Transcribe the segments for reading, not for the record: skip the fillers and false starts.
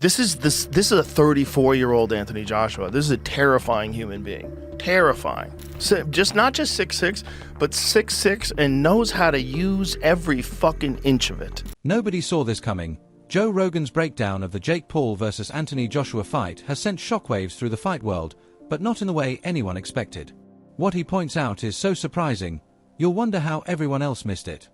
This is a 34-year-old Anthony Joshua. This is a terrifying human being. Terrifying. So not just 6'6", but 6'6", and knows how to use every fucking inch of it. Nobody saw this coming. Joe Rogan's breakdown of the Jake Paul versus Anthony Joshua fight has sent shockwaves through the fight world, but not in the way anyone expected. What he points out is so surprising, you'll wonder how everyone else missed it.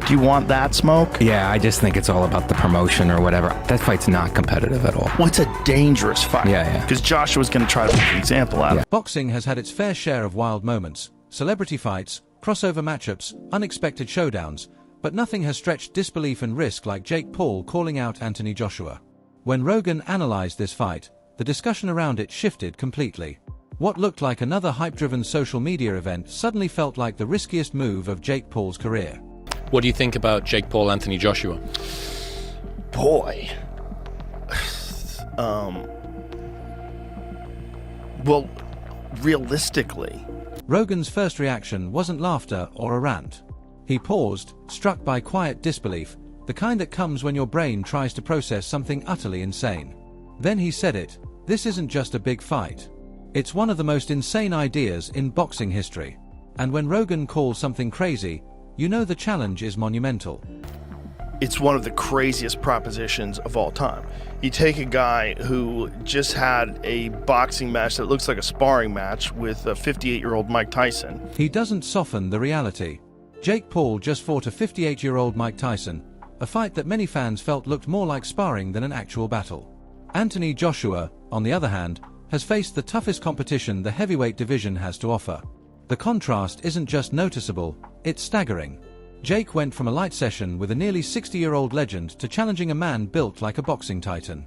Do you want that smoke? Yeah, I just think it's all about the promotion or whatever. That fight's not competitive at all. Well, it's a dangerous fight. Yeah. Because Joshua's going to try to make an example out of it. Boxing has had its fair share of wild moments, celebrity fights, crossover matchups, unexpected showdowns, but nothing has stretched disbelief and risk like Jake Paul calling out Anthony Joshua. When Rogan analyzed this fight, the discussion around it shifted completely. What looked like another hype-driven social media event suddenly felt like the riskiest move of Jake Paul's career. What do you think about Jake Paul, Anthony Joshua? Boy. Well, realistically. Rogan's first reaction wasn't laughter or a rant. He paused, struck by quiet disbelief, the kind that comes when your brain tries to process something utterly insane. Then he said it, this isn't just a big fight. It's one of the most insane ideas in boxing history. And when Rogan calls something crazy, you know the challenge is monumental. It's one of the craziest propositions of all time. You take a guy who just had a boxing match that looks like a sparring match with a 58-year-old Mike Tyson. He doesn't soften the reality. Jake Paul just fought a 58-year-old Mike Tyson, a fight that many fans felt looked more like sparring than an actual battle. Anthony Joshua, on the other hand, has faced the toughest competition the heavyweight division has to offer. The contrast isn't just noticeable, it's staggering. Jake went from a light session with a nearly 60-year-old legend to challenging a man built like a boxing titan.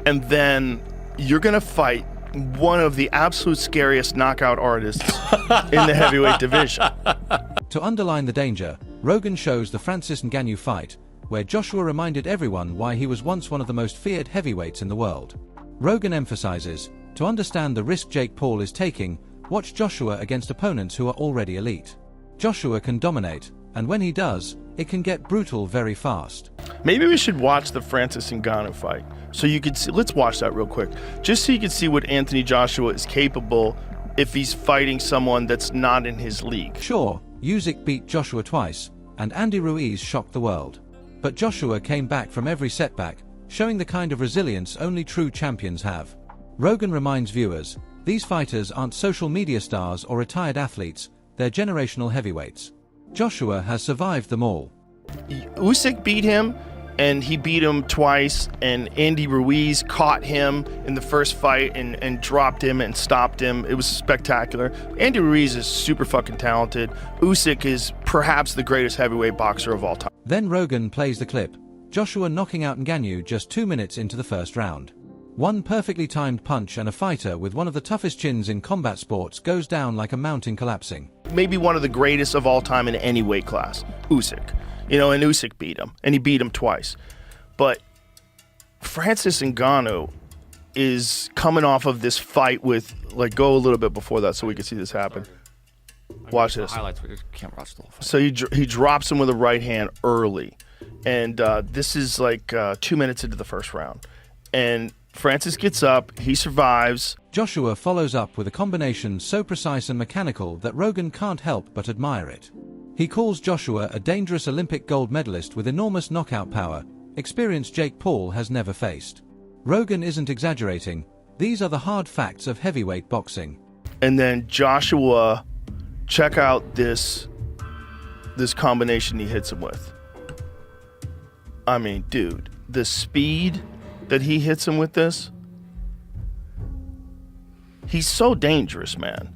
And then you're going to fight one of the absolute scariest knockout artists in the heavyweight division. To underline the danger, Rogan shows the Francis Ngannou fight, where Joshua reminded everyone why he was once one of the most feared heavyweights in the world. Rogan emphasizes, to understand the risk Jake Paul is taking, watch Joshua against opponents who are already elite. Joshua can dominate, and when he does, it can get brutal very fast. Maybe we should watch the Francis Ngannou fight, so you could see. Let's watch that real quick, just so you can see what Anthony Joshua is capable if he's fighting someone that's not in his league. Sure, Usyk beat Joshua twice, and Andy Ruiz shocked the world. But Joshua came back from every setback, showing the kind of resilience only true champions have. Rogan reminds viewers, these fighters aren't social media stars or retired athletes, they're generational heavyweights. Joshua has survived them all. Usyk beat him, and he beat him twice, and Andy Ruiz caught him in the first fight and dropped him and stopped him. It was spectacular. Andy Ruiz is super fucking talented. Usyk is perhaps the greatest heavyweight boxer of all time. Then Rogan plays the clip, Joshua knocking out Ngannou just 2 minutes into the first round. One perfectly timed punch and a fighter with one of the toughest chins in combat sports goes down like a mountain collapsing. Maybe one of the greatest of all time in any weight class, Usyk. You know, and Usyk beat him, and he beat him twice. But Francis Ngannou is coming off of this fight with, like, go a little bit before that so we can see this happen. Watch this. Highlights, we can't watch the whole fight. So he drops him with a right hand early. And this is like 2 minutes into the first round. And Francis gets up, he survives. Joshua follows up with a combination so precise and mechanical that Rogan can't help but admire it. He calls Joshua a dangerous Olympic gold medalist with enormous knockout power, experience Jake Paul has never faced. Rogan isn't exaggerating, these are the hard facts of heavyweight boxing. And then Joshua, check out this combination he hits him with. I mean, dude, the speed that he hits him with this, he's so dangerous, man.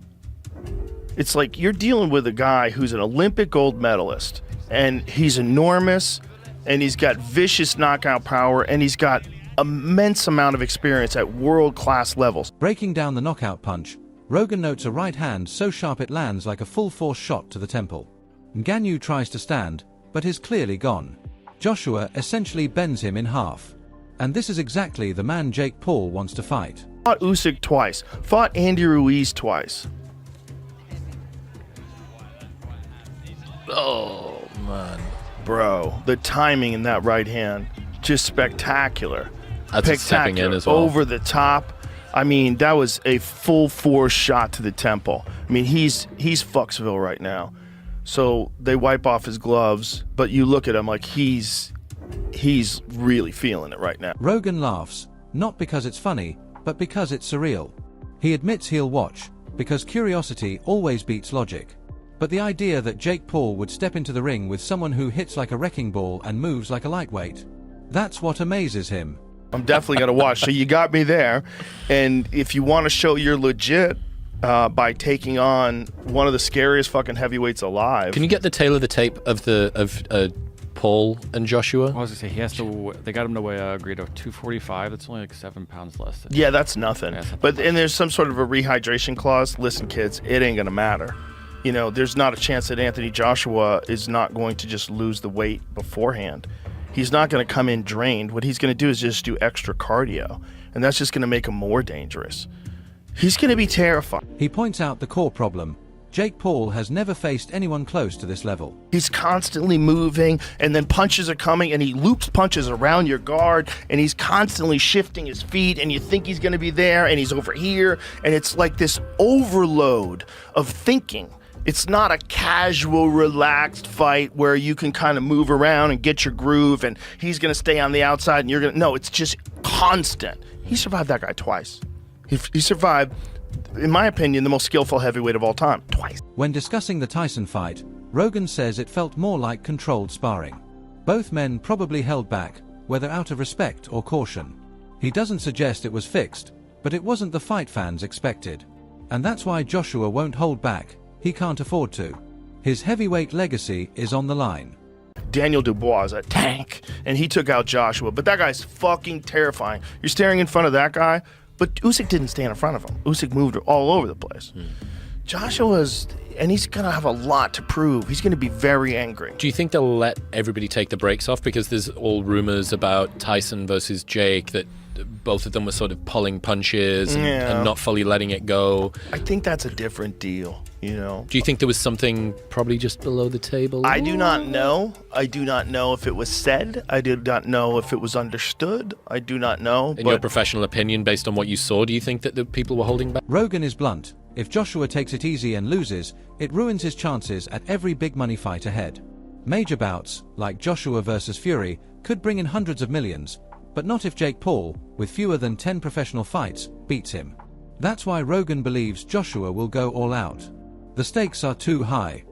It's like you're dealing with a guy who's an Olympic gold medalist, and he's enormous, and he's got vicious knockout power, and he's got immense amount of experience at world-class levels. Breaking down the knockout punch, Rogan notes a right hand so sharp it lands like a full-force shot to the temple. Ngannou tries to stand, but is clearly gone. Joshua essentially bends him in half. And this is exactly the man Jake Paul wants to fight. Fought Usyk twice, fought Andy Ruiz twice. Oh, man. Bro, the timing in that right hand, just spectacular. That's stepping in spectacular, as well. over the top. I mean, that was a full force shot to the temple. I mean, he's Fucksville right now. So they wipe off his gloves, but you look at him like he's really feeling it right now. Rogan laughs, not because it's funny, but because it's surreal. He admits he'll watch, because curiosity always beats logic. But the idea that Jake Paul would step into the ring with someone who hits like a wrecking ball and moves like a lightweight, that's what amazes him. I'm definitely going to watch. So you got me there. And if you want to show you're legit by taking on one of the scariest fucking heavyweights alive. Can you get the tail of the tape of Paul and Joshua? I was gonna say he has to. They got him to weigh a grade of 245. That's only like 7 pounds less. Yeah, that's nothing. Yeah, and there's some sort of a rehydration clause. Listen, kids, it ain't going to matter. You know, there's not a chance that Anthony Joshua is not going to just lose the weight beforehand. He's not going to come in drained. What he's going to do is just do extra cardio, and that's just going to make him more dangerous. He's going to be terrifying. He points out the core problem. Jake Paul has never faced anyone close to this level. He's constantly moving, and then punches are coming, and he loops punches around your guard, and he's constantly shifting his feet, and you think he's going to be there, and he's over here, and it's like this overload of thinking. It's not a casual, relaxed fight where you can kind of move around and get your groove, and he's going to stay on the outside, and you're going to... No, it's just constant. He survived that guy twice. He survived, in my opinion, the most skillful heavyweight of all time, twice. When discussing the Tyson fight, Rogan says it felt more like controlled sparring. Both men probably held back, whether out of respect or caution. He doesn't suggest it was fixed, but it wasn't the fight fans expected. And that's why Joshua won't hold back. He can't afford to. His heavyweight legacy is on the line. Daniel Dubois is a tank, and he took out Joshua, but that guy's fucking terrifying. You're staring in front of that guy, but Usyk didn't stand in front of him. Usyk moved all over the place. Joshua's, and he's going to have a lot to prove. He's going to be very angry. Do you think they'll let everybody take the brakes off? Because there's all rumors about Tyson versus Jake, that both of them were sort of pulling punches and not fully letting it go. I think that's a different deal, you know. Do you think there was something probably just below the table? I do not know. I do not know if it was said. I do not know if it was understood. I do not know. In your professional opinion, based on what you saw, do you think that the people were holding back? Rogan is blunt. If Joshua takes it easy and loses, it ruins his chances at every big money fight ahead. Major bouts, like Joshua versus Fury, could bring in hundreds of millions, but not if Jake Paul, with fewer than 10 professional fights, beats him. That's why Rogan believes Joshua will go all out. The stakes are too high.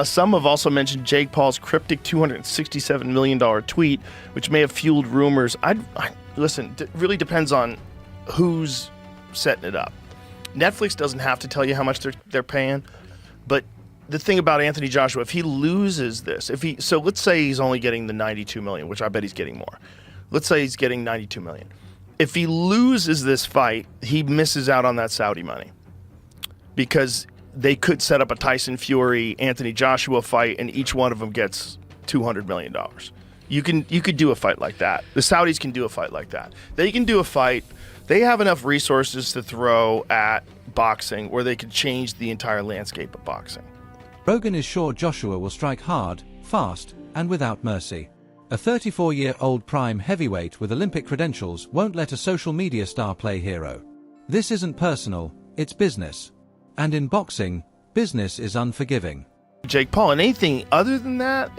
Some have also mentioned Jake Paul's cryptic $267 million tweet, which may have fueled rumors. Listen, it really depends on who's setting it up. Netflix doesn't have to tell you how much they're paying, but the thing about Anthony Joshua, if he loses this, so let's say he's only getting the $92 million, which I bet he's getting more. Let's say he's getting $92 million. If he loses this fight, he misses out on that Saudi money, because they could set up a Tyson Fury, Anthony Joshua fight, and each one of them gets $200 million. You could do a fight like that. The Saudis can do a fight like that. They can do a fight. They have enough resources to throw at boxing where they could change the entire landscape of boxing. Rogan is sure Joshua will strike hard, fast, and without mercy. A 34-year-old prime heavyweight with Olympic credentials won't let a social media star play hero. This isn't personal, it's business. And in boxing, business is unforgiving. Jake Paul, and anything other than that,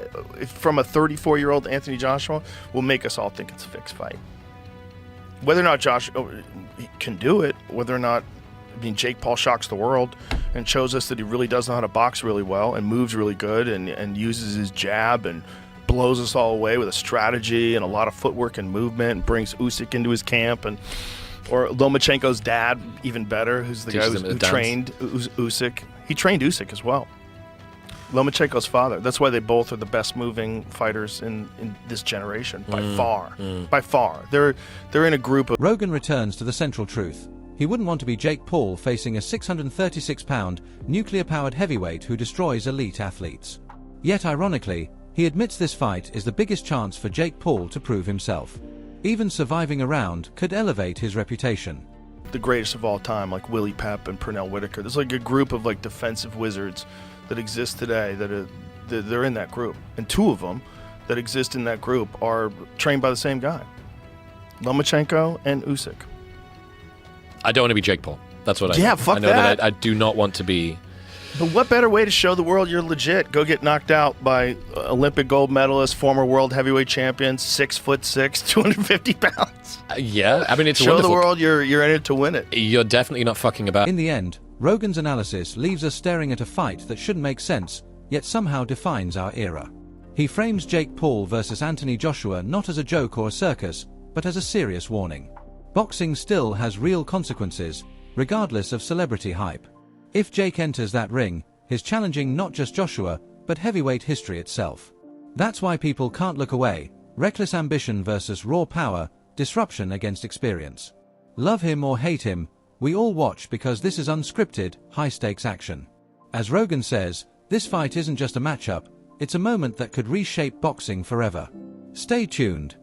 from a 34-year-old Anthony Joshua, will make us all think it's a fixed fight. Whether or not Joshua can do it, whether or not, Jake Paul shocks the world and shows us that he really does know how to box really well and moves really good and uses his jab and blows us all away with a strategy and a lot of footwork and movement, and brings Usyk into his camp, or Lomachenko's dad, even better, who's the guy who trained Usyk. He trained Usyk as well. Lomachenko's father. That's why they both are the best moving fighters in this generation, by far. By far. They're in a group of... Rogan returns to the central truth. He wouldn't want to be Jake Paul facing a 636-pound, nuclear-powered heavyweight who destroys elite athletes. Yet ironically, he admits this fight is the biggest chance for Jake Paul to prove himself. Even surviving a round could elevate his reputation. The greatest of all time, like Willie Pep and Pernell Whitaker. There's like a group of like defensive wizards that exist today they're in that group. And two of them that exist in that group are trained by the same guy. Lomachenko and Usyk. I don't want to be Jake Paul. That's what I Yeah, know. fuck I know that. I do not want to be. But what better way to show the world you're legit? Go get knocked out by Olympic gold medalist, former world heavyweight champion, 6'6", 250 pounds. Yeah, I mean, it's Show wonderful. the world you're in it to win it. You're definitely not fucking about. In the end, Rogan's analysis leaves us staring at a fight that shouldn't make sense, yet somehow defines our era. He frames Jake Paul versus Anthony Joshua not as a joke or a circus, but as a serious warning. Boxing still has real consequences, regardless of celebrity hype. If Jake enters that ring, he's challenging not just Joshua, but heavyweight history itself. That's why people can't look away. Reckless ambition versus raw power, disruption against experience. Love him or hate him, we all watch because this is unscripted, high-stakes action. As Rogan says, this fight isn't just a matchup, it's a moment that could reshape boxing forever. Stay tuned.